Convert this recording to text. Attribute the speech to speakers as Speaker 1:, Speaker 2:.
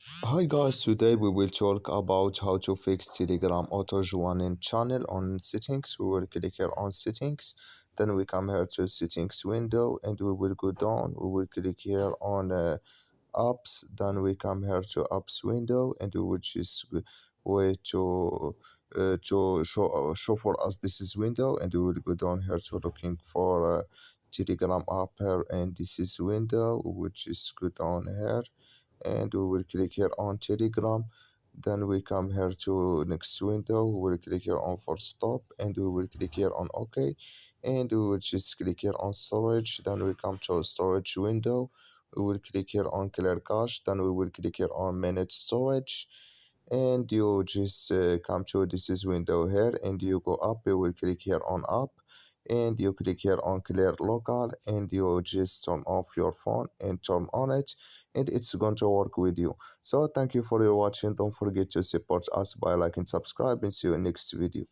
Speaker 1: Hi guys, today we will talk about how to fix Telegram auto joining channel on settings. We will click here on settings, then we come here to settings window and we will go down. We will click here on apps, then we come here to apps window and we will just wait to show for us this is window, and we will go down here to looking for Telegram app here, and this is window. We will just go down here and we will click here on Telegram. Then we come here to next window. We will click here on for stop and we will click here on OK, and we will just click here on storage. Then we come to storage window. We will click here on clear cache. Then we will click here on manage storage, and you just come to this is window here and you go up. You will click here on up and you click here on clear local and you just turn off your phone and turn on it, and it's going to work with you. So thank you for your watching. Don't forget to support us by like and subscribe, and see you in next video.